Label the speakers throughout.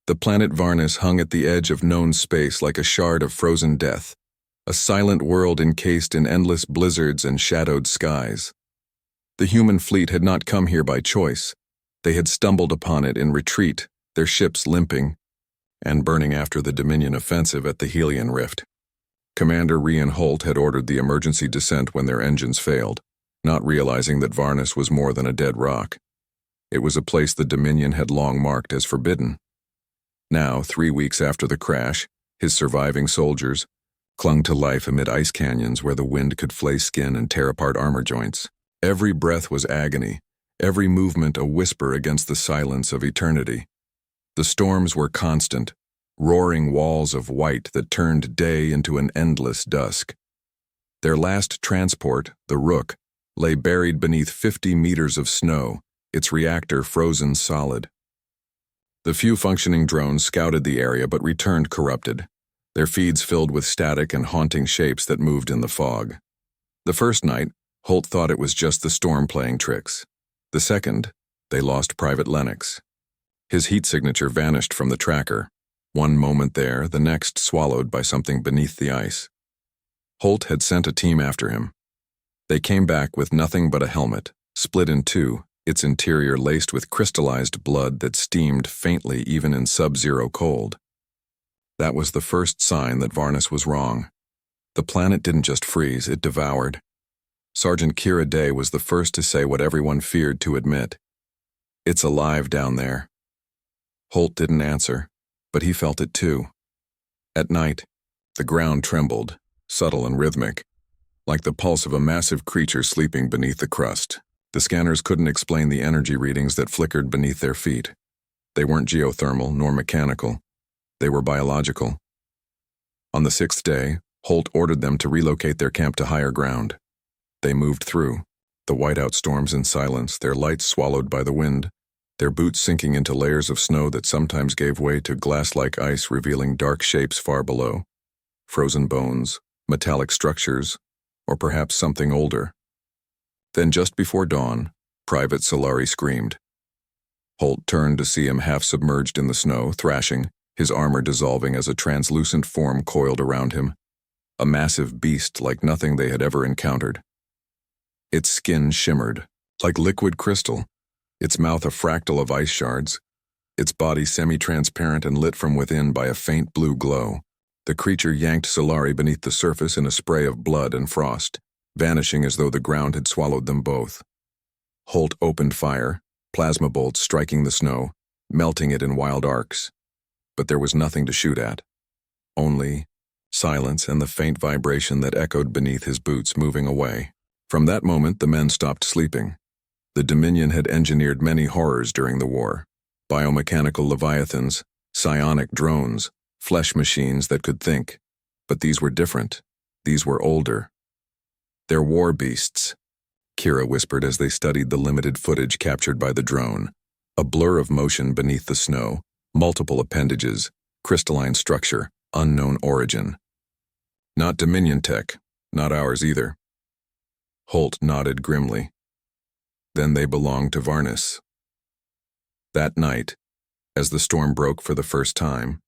Speaker 1: The planet Varnis hung at the edge of known space like a shard of frozen death, a silent world encased in endless blizzards and shadowed skies. The human fleet had not come here by choice. They had stumbled upon it in retreat, their ships limping and burning after the Dominion offensive at the Helion Rift. Commander Rian Holt had ordered the emergency descent when their engines failed, not realizing that Varnis was more than a dead rock. It was a place the Dominion had long marked as forbidden. Now, 3 weeks after the crash, his surviving soldiers clung to life amid ice canyons where the wind could flay skin and tear apart armor joints. Every breath was agony, every movement a whisper against the silence of eternity. The storms were constant, roaring walls of white that turned day into an endless dusk. Their last transport, the Rook, lay buried beneath 50 meters of snow, its reactor frozen solid. The few functioning drones scouted the area but returned corrupted, their feeds filled with static and haunting shapes that moved in the fog. The first night, Holt thought it was just the storm playing tricks. The second, they lost Private Lennox. His heat signature vanished from the tracker, one moment there, the next swallowed by something beneath the ice. Holt had sent a team after him. They came back with nothing but a helmet, split in two, its interior laced with crystallized blood that steamed faintly even in sub-zero cold. That was the first sign that Varnis was wrong. The planet didn't just freeze, it devoured. Sergeant Kira Day was the first to say what everyone feared to admit. It's alive down there. Holt didn't answer, but he felt it too. At night, the ground trembled, subtle and rhythmic, like the pulse of a massive creature sleeping beneath the crust. The scanners couldn't explain the energy readings that flickered beneath their feet. They weren't geothermal nor mechanical. They were biological. On the 6th day, Holt ordered them to relocate their camp to higher ground. They moved through, the whiteout storms in silence, their lights swallowed by the wind, their boots sinking into layers of snow that sometimes gave way to glass-like ice revealing dark shapes far below. Frozen bones, metallic structures, or perhaps something older. Then just before dawn, Private Solari screamed. Holt turned to see him half submerged in the snow, thrashing, his armor dissolving as a translucent form coiled around him. A massive beast like nothing they had ever encountered. Its skin shimmered, like liquid crystal, its mouth a fractal of ice shards, its body semi-transparent and lit from within by a faint blue glow. The creature yanked Solari beneath the surface in a spray of blood and frost, vanishing as though the ground had swallowed them both. Holt opened fire, plasma bolts striking the snow, melting it in wild arcs. But there was nothing to shoot at. Only silence and the faint vibration that echoed beneath his boots moving away. From that moment, the men stopped sleeping. The Dominion had engineered many horrors during the war. Biomechanical leviathans, psionic drones, flesh machines that could think. But these were different. These were older. They're war beasts, Kira whispered as they studied the limited footage captured by the drone. A blur of motion beneath the snow, multiple appendages, crystalline structure, unknown origin. Not Dominion tech, not ours either. Holt nodded grimly. Then they belonged to Varnis. That night, as the storm broke for the first time,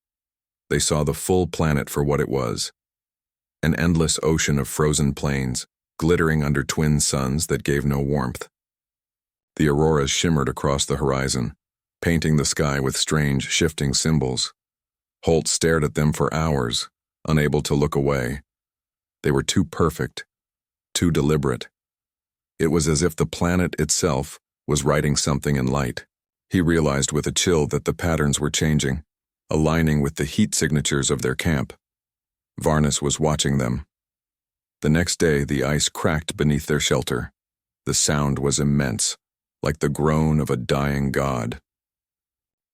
Speaker 1: they saw the full planet for what it was. An endless ocean of frozen plains, glittering under twin suns that gave no warmth. The auroras shimmered across the horizon, painting the sky with strange, shifting symbols. Holt stared at them for hours, unable to look away. They were too perfect, too deliberate. It was as if the planet itself was writing something in light. He realized with a chill that the patterns were changing, aligning with the heat signatures of their camp. Varnis was watching them. The next day, the ice cracked beneath their shelter. The sound was immense, like the groan of a dying god.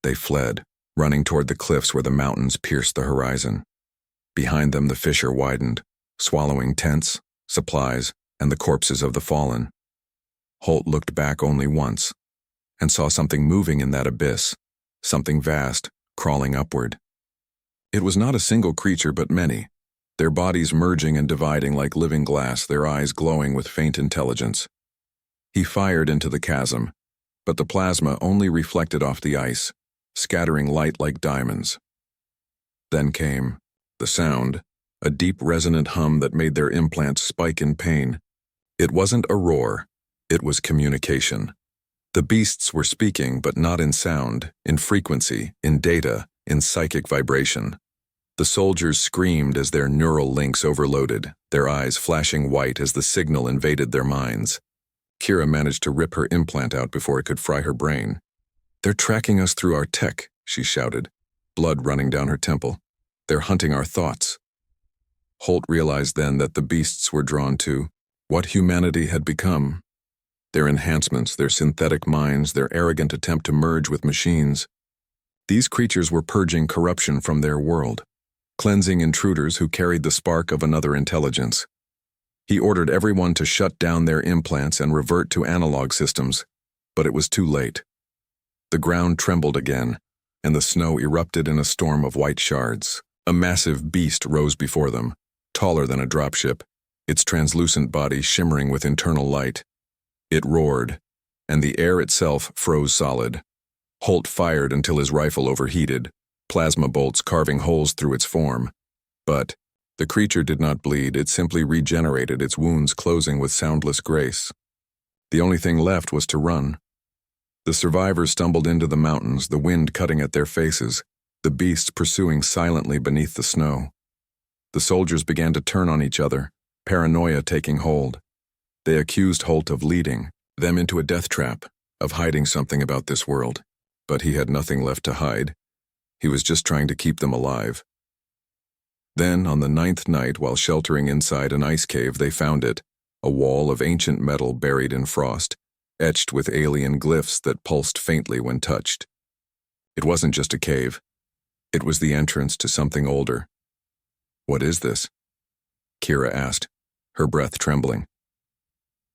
Speaker 1: They fled, running toward the cliffs where the mountains pierced the horizon. Behind them, the fissure widened, swallowing tents, supplies, and the corpses of the fallen. Holt looked back only once, and saw something moving in that abyss, something vast, crawling upward. It was not a single creature but many, their bodies merging and dividing like living glass, their eyes glowing with faint intelligence. He fired into the chasm, but the plasma only reflected off the ice, scattering light like diamonds. Then came the sound, a deep resonant hum that made their implants spike in pain. It wasn't a roar, it was communication. The beasts were speaking, but not in sound, in frequency, in data, in psychic vibration. The soldiers screamed as their neural links overloaded, their eyes flashing white as the signal invaded their minds. Kira managed to rip her implant out before it could fry her brain. "They're tracking us through our tech," she shouted, blood running down her temple. "They're hunting our thoughts." Holt realized then that the beasts were drawn to what humanity had become. Their enhancements, their synthetic minds, their arrogant attempt to merge with machines. These creatures were purging corruption from their world, cleansing intruders who carried the spark of another intelligence. He ordered everyone to shut down their implants and revert to analog systems, but it was too late. The ground trembled again, and the snow erupted in a storm of white shards. A massive beast rose before them, taller than a dropship, its translucent body shimmering with internal light. It roared, and the air itself froze solid. Holt fired until his rifle overheated, plasma bolts carving holes through its form. But the creature did not bleed, it simply regenerated, its wounds closing with soundless grace. The only thing left was to run. The survivors stumbled into the mountains, the wind cutting at their faces, the beasts pursuing silently beneath the snow. The soldiers began to turn on each other, paranoia taking hold. They accused Holt of leading them into a death trap, of hiding something about this world. But he had nothing left to hide. He was just trying to keep them alive. Then, on the 9th night, while sheltering inside an ice cave, they found it, a wall of ancient metal buried in frost, etched with alien glyphs that pulsed faintly when touched. It wasn't just a cave. It was the entrance to something older. "What is this?" Kira asked, her breath trembling.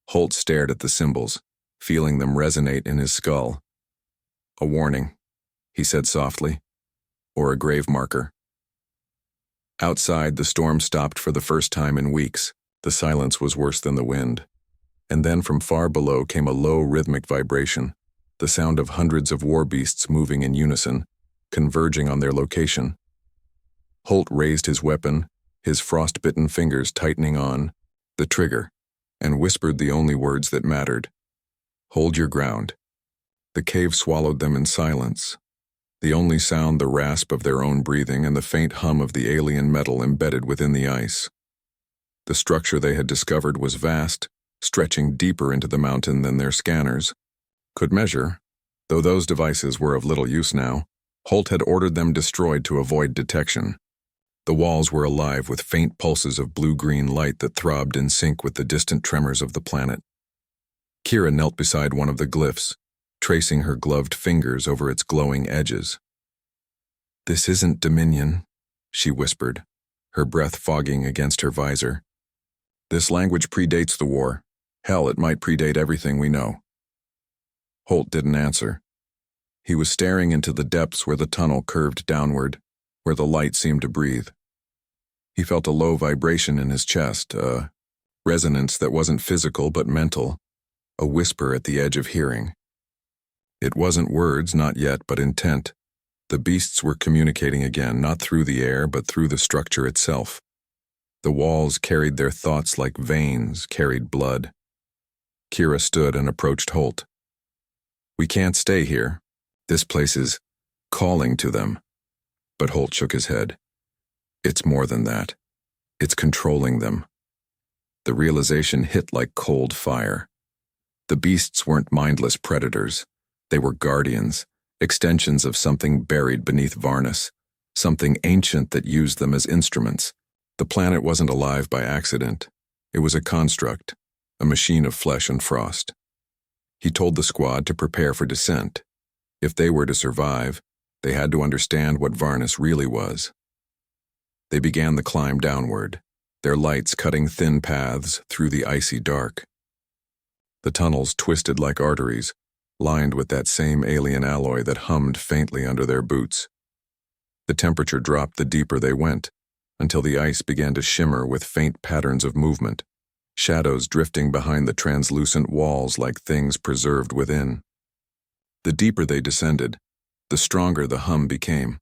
Speaker 1: Holt stared at the symbols, feeling them resonate in his skull. "A warning," he said softly, "or a grave marker." Outside, the storm stopped for the first time in weeks. The silence was worse than the wind. And then from far below came a low rhythmic vibration, the sound of hundreds of war beasts moving in unison, converging on their location. Holt raised his weapon, his frost-bitten fingers tightening on the trigger, and whispered the only words that mattered. "Hold your ground." The cave swallowed them in silence, the only sound the rasp of their own breathing and the faint hum of the alien metal embedded within the ice. The structure they had discovered was vast, stretching deeper into the mountain than their scanners could measure. Though those devices were of little use now, Holt had ordered them destroyed to avoid detection. The walls were alive with faint pulses of blue-green light that throbbed in sync with the distant tremors of the planet. Kira knelt beside one of the glyphs, tracing her gloved fingers over its glowing edges. "This isn't Dominion," she whispered, her breath fogging against her visor. "This language predates the war. Hell, it might predate everything we know." Holt didn't answer. He was staring into the depths where the tunnel curved downward, where the light seemed to breathe. He felt a low vibration in his chest, a resonance that wasn't physical but mental, a whisper at the edge of hearing. It wasn't words, not yet, but intent. The beasts were communicating again, not through the air, but through the structure itself. The walls carried their thoughts like veins, carried blood. Kira stood and approached Holt. "We can't stay here. This place is calling to them." But Holt shook his head. "It's more than that. It's controlling them." The realization hit like cold fire. The beasts weren't mindless predators. They were guardians, extensions of something buried beneath Varnis, something ancient that used them as instruments. The planet wasn't alive by accident. It was a construct, a machine of flesh and frost. He told the squad to prepare for descent. If they were to survive, they had to understand what Varnis really was. They began the climb downward, their lights cutting thin paths through the icy dark. The tunnels twisted like arteries, lined with that same alien alloy that hummed faintly under their boots. The temperature dropped the deeper they went, until the ice began to shimmer with faint patterns of movement, shadows drifting behind the translucent walls like things preserved within. The deeper they descended, the stronger the hum became.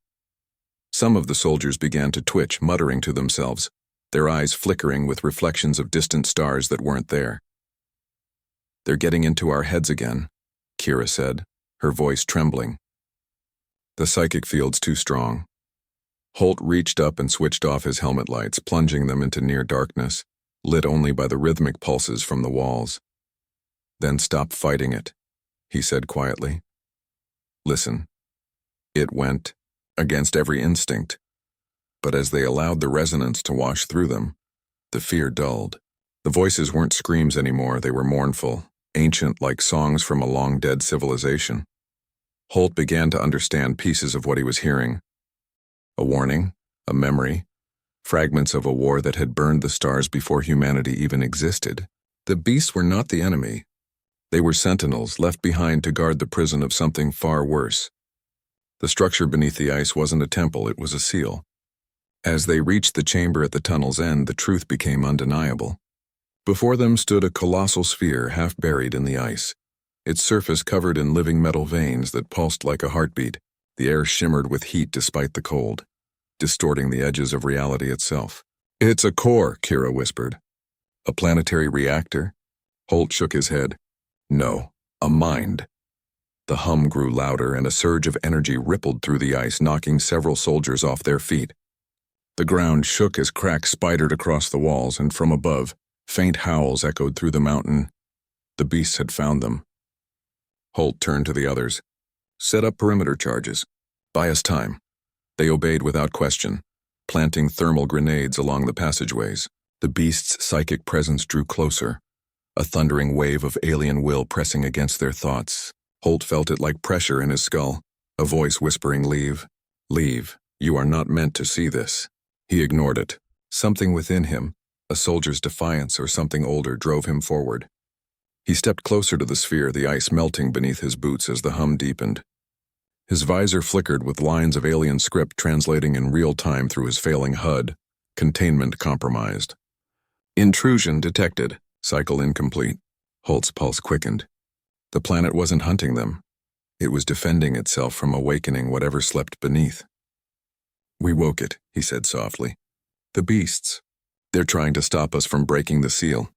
Speaker 1: Some of the soldiers began to twitch, muttering to themselves, their eyes flickering with reflections of distant stars that weren't there. "They're getting into our heads again," Kira said, her voice trembling. "The psychic field's too strong." Holt reached up and switched off his helmet lights, plunging them into near darkness, lit only by the rhythmic pulses from the walls. "Then stop fighting it," he said quietly. "Listen." It went against every instinct, but as they allowed the resonance to wash through them, the fear dulled. The voices weren't screams anymore, they were mournful, ancient like songs from a long-dead civilization. Holt began to understand pieces of what he was hearing. A warning, a memory, fragments of a war that had burned the stars before humanity even existed. The beasts were not the enemy. They were sentinels left behind to guard the prison of something far worse. The structure beneath the ice wasn't a temple, it was a seal. As they reached the chamber at the tunnel's end, the truth became undeniable. Before them stood a colossal sphere half buried in the ice, its surface covered in living metal veins that pulsed like a heartbeat. The air shimmered with heat despite the cold, distorting the edges of reality itself. "It's a core," Kira whispered. "A planetary reactor?" Holt shook his head. "No, a mind." The hum grew louder and a surge of energy rippled through the ice, knocking several soldiers off their feet. The ground shook as cracks spidered across the walls, and from above, faint howls echoed through the mountain. The beasts had found them. Holt turned to the others. "Set up perimeter charges. Buy us time." They obeyed without question, planting thermal grenades along the passageways. The beasts' psychic presence drew closer, a thundering wave of alien will pressing against their thoughts. Holt felt it like pressure in his skull, a voice whispering, "Leave. Leave. You are not meant to see this." He ignored it. Something within him, a soldier's defiance or something older, drove him forward. He stepped closer to the sphere, the ice melting beneath his boots as the hum deepened. His visor flickered with lines of alien script translating in real time through his failing HUD. Containment compromised. "Intrusion detected. Cycle incomplete." Holt's pulse quickened. The planet wasn't hunting them. It was defending itself from awakening whatever slept beneath. "We woke it," he said softly. "The beasts. They're trying to stop us from breaking the seal."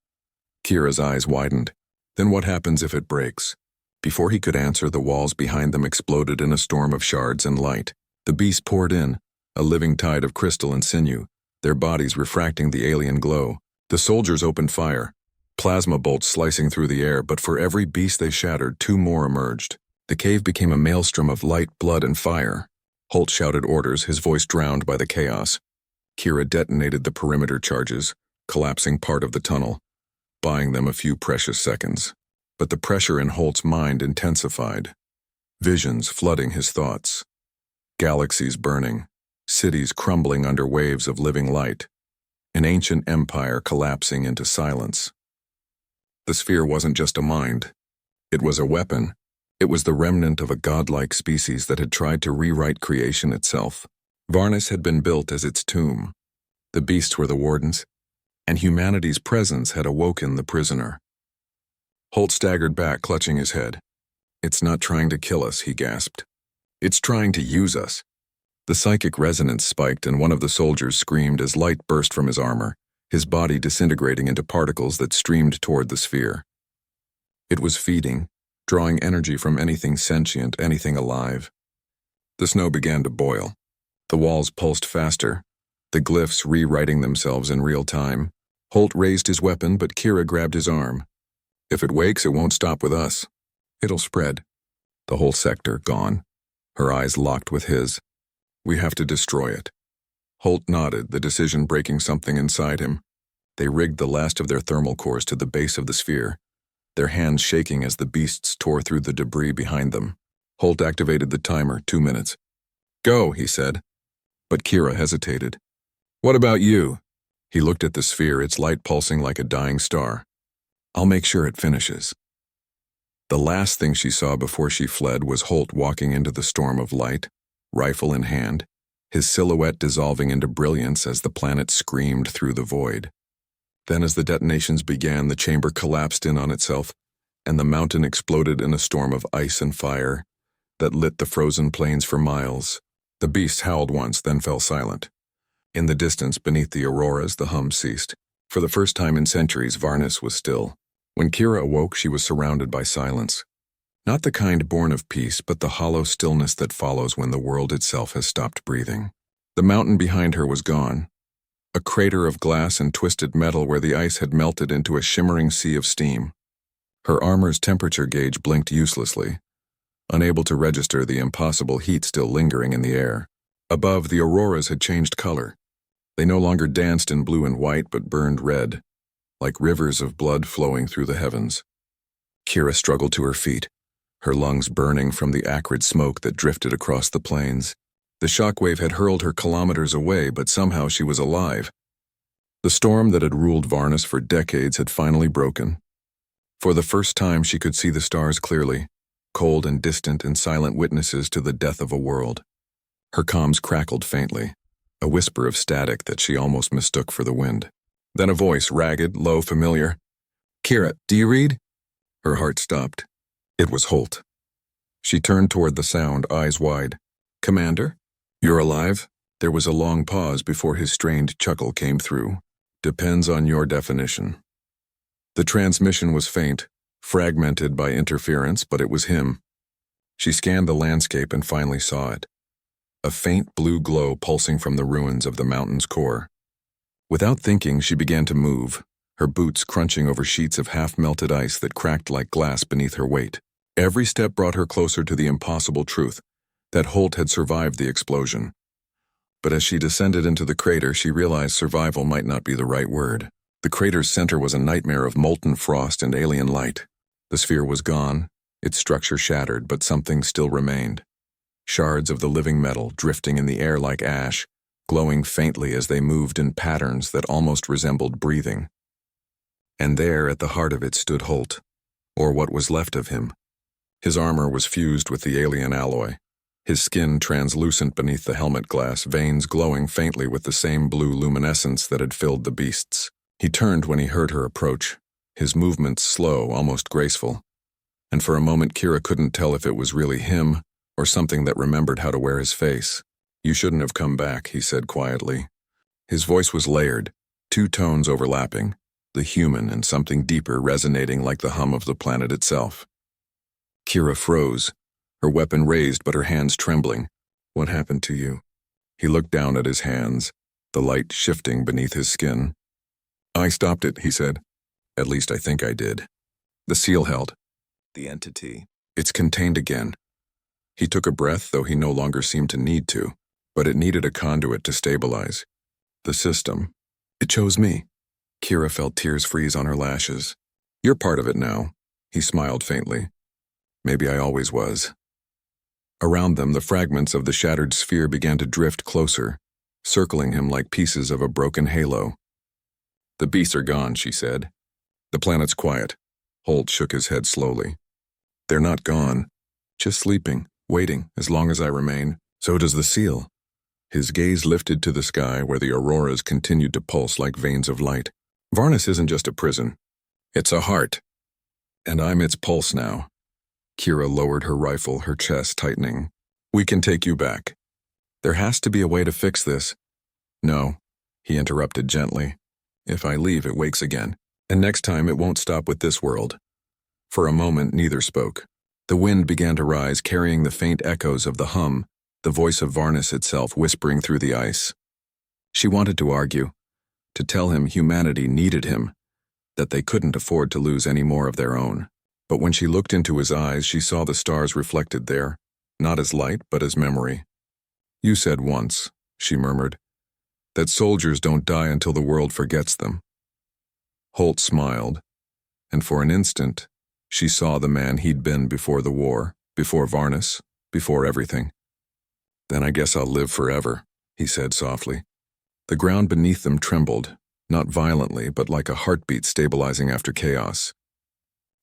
Speaker 1: Kira's eyes widened. "Then what happens if it breaks?" Before he could answer, the walls behind them exploded in a storm of shards and light. The beasts poured in, a living tide of crystal and sinew, their bodies refracting the alien glow. The soldiers opened fire, plasma bolts slicing through the air, but for every beast they shattered, two more emerged. The cave became a maelstrom of light, blood, and fire. Holt shouted orders, his voice drowned by the chaos. Kira detonated the perimeter charges, collapsing part of the tunnel, buying them a few precious seconds. But the pressure in Holt's mind intensified, visions flooding his thoughts. Galaxies burning, cities crumbling under waves of living light, an ancient empire collapsing into silence. The sphere wasn't just a mind. It was a weapon. It was the remnant of a godlike species that had tried to rewrite creation itself. Varnis had been built as its tomb. The beasts were the wardens, and humanity's presence had awoken the prisoner. Holt staggered back, clutching his head. "It's not trying to kill us," he gasped. "It's trying to use us." The psychic resonance spiked, and one of the soldiers screamed as light burst from his armor, his body disintegrating into particles that streamed toward the sphere. It was feeding, drawing energy from anything sentient, anything alive. The snow began to boil. The walls pulsed faster, the glyphs rewriting themselves in real time. Holt raised his weapon, but Kira grabbed his arm. "If it wakes, it won't stop with us. It'll spread." The whole sector gone. Her eyes locked with his. "We have to destroy it." Holt nodded, the decision breaking something inside him. They rigged the last of their thermal cores to the base of the sphere, their hands shaking as the beasts tore through the debris behind them. Holt activated the timer, 2 minutes. "Go," he said. But Kira hesitated. "What about you?" He looked at the sphere, its light pulsing like a dying star. "I'll make sure it finishes." The last thing she saw before she fled was Holt walking into the storm of light, rifle in hand, his silhouette dissolving into brilliance as the planet screamed through the void. Then as the detonations began, the chamber collapsed in on itself, and the mountain exploded in a storm of ice and fire, that lit the frozen plains for miles. The beasts howled once, then fell silent. In the distance, beneath the auroras, the hum ceased. For the first time in centuries, Varnis was still. When Kira awoke, she was surrounded by silence. Not the kind born of peace, but the hollow stillness that follows when the world itself has stopped breathing. The mountain behind her was gone. A crater of glass and twisted metal where the ice had melted into a shimmering sea of steam. Her armor's temperature gauge blinked uselessly, unable to register the impossible heat still lingering in the air. Above, the auroras had changed color. They no longer danced in blue and white, but burned red, like rivers of blood flowing through the heavens. Kira struggled to her feet, her lungs burning from the acrid smoke that drifted across the plains. The shockwave had hurled her kilometers away, but somehow she was alive. The storm that had ruled Varnis for decades had finally broken. For the first time, she could see the stars clearly, cold and distant and silent witnesses to the death of a world. Her comms crackled faintly, a whisper of static that she almost mistook for the wind. Then a voice, ragged, low, familiar. "Kira, do you read?" Her heart stopped. It was Holt. She turned toward the sound, eyes wide. "Commander? You're alive?" There was a long pause before his strained chuckle came through. "Depends on your definition." The transmission was faint, fragmented by interference, but it was him. She scanned the landscape and finally saw it. A faint blue glow pulsing from the ruins of the mountain's core. Without thinking, she began to move, her boots crunching over sheets of half-melted ice that cracked like glass beneath her weight. Every step brought her closer to the impossible truth that Holt had survived the explosion. But as she descended into the crater, she realized survival might not be the right word. The crater's center was a nightmare of molten frost and alien light. The sphere was gone, its structure shattered, but something still remained. Shards of the living metal drifting in the air like ash, glowing faintly as they moved in patterns that almost resembled breathing. And there, at the heart of it, stood Holt, or what was left of him. His armor was fused with the alien alloy, his skin translucent beneath the helmet glass, veins glowing faintly with the same blue luminescence that had filled the beasts. He turned when he heard her approach, his movements slow, almost graceful. And for a moment, Kira couldn't tell if it was really him or something that remembered how to wear his face. "You shouldn't have come back," he said quietly. His voice was layered, two tones overlapping, the human and something deeper resonating like the hum of the planet itself. Kira froze, her weapon raised but her hands trembling. "What happened to you?" He looked down at his hands, the light shifting beneath his skin. "I stopped it," he said. "At least I think I did." The seal held. The entity. It's contained again. He took a breath, though he no longer seemed to need to, but it needed a conduit to stabilize. The system. It chose me. Kira felt tears freeze on her lashes. "You're part of it now," he smiled faintly. "Maybe I always was." Around them, the fragments of the shattered sphere began to drift closer, circling him like pieces of a broken halo. "The beasts are gone," she said. "The planet's quiet." Holt shook his head slowly. "They're not gone. Just sleeping, waiting, as long as I remain. So does the seal." His gaze lifted to the sky where the auroras continued to pulse like veins of light. "Varnis isn't just a prison. It's a heart. And I'm its pulse now." Kira lowered her rifle, her chest tightening. "We can take you back. There has to be a way to fix this." "No," he interrupted gently. "If I leave, it wakes again. And next time, it won't stop with this world." For a moment, neither spoke. The wind began to rise, carrying the faint echoes of the hum, the voice of Varnis itself whispering through the ice. She wanted to argue, to tell him humanity needed him, that they couldn't afford to lose any more of their own. But when she looked into his eyes, she saw the stars reflected there, not as light, but as memory. "You said once," she murmured, "that soldiers don't die until the world forgets them." Holt smiled, and for an instant, she saw the man he'd been before the war, before Varnis, before everything. "Then I guess I'll live forever," he said softly. The ground beneath them trembled, not violently, but like a heartbeat stabilizing after chaos.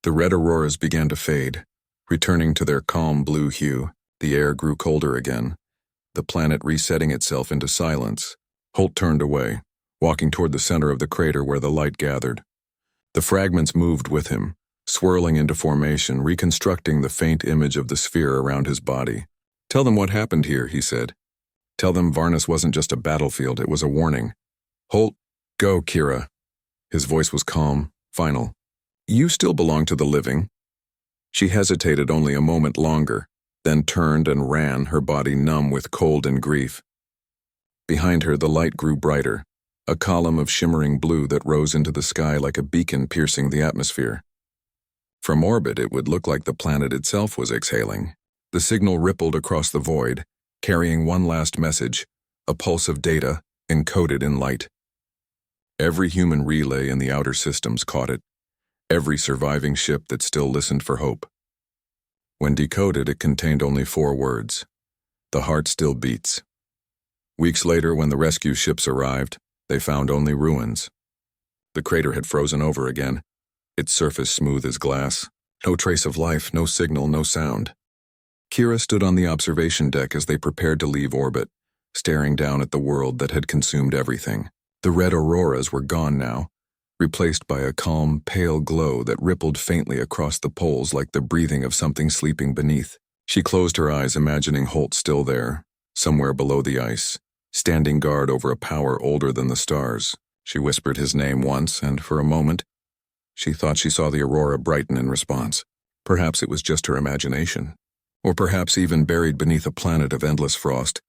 Speaker 1: The red auroras began to fade, returning to their calm blue hue. The air grew colder again, the planet resetting itself into silence. Holt turned away, walking toward the center of the crater where the light gathered. The fragments moved with him, swirling into formation, reconstructing the faint image of the sphere around his body. "Tell them what happened here," he said. "Tell them Varnis wasn't just a battlefield, it was a warning. Holt, go, Kira." His voice was calm, final. "You still belong to the living." She hesitated only a moment longer, then turned and ran, her body numb with cold and grief. Behind her, the light grew brighter, a column of shimmering blue that rose into the sky like a beacon piercing the atmosphere. From orbit, it would look like the planet itself was exhaling. The signal rippled across the void, carrying one last message, a pulse of data, encoded in light. Every human relay in the outer systems caught it, every surviving ship that still listened for hope. When decoded, it contained only 4 words. "The heart still beats." Weeks later, when the rescue ships arrived, they found only ruins. The crater had frozen over again, its surface smooth as glass. No trace of life, no signal, no sound. Kira stood on the observation deck as they prepared to leave orbit, staring down at the world that had consumed everything. The red auroras were gone now, replaced by a calm, pale glow that rippled faintly across the poles like the breathing of something sleeping beneath. She closed her eyes, imagining Holt still there, somewhere below the ice, standing guard over a power older than the stars. She whispered his name once, and for a moment, she thought she saw the aurora brighten in response. Perhaps it was just her imagination. Or perhaps even buried beneath a planet of endless frost,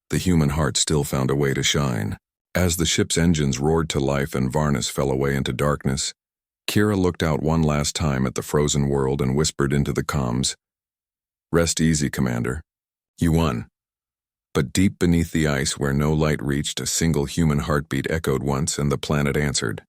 Speaker 1: the human heart still found a way to shine. As the ship's engines roared to life and Varnis fell away into darkness, Kira looked out one last time at the frozen world and whispered into the comms, "Rest easy, Commander. You won." But deep beneath the ice, where no light reached, a single human heartbeat echoed once, and the planet answered.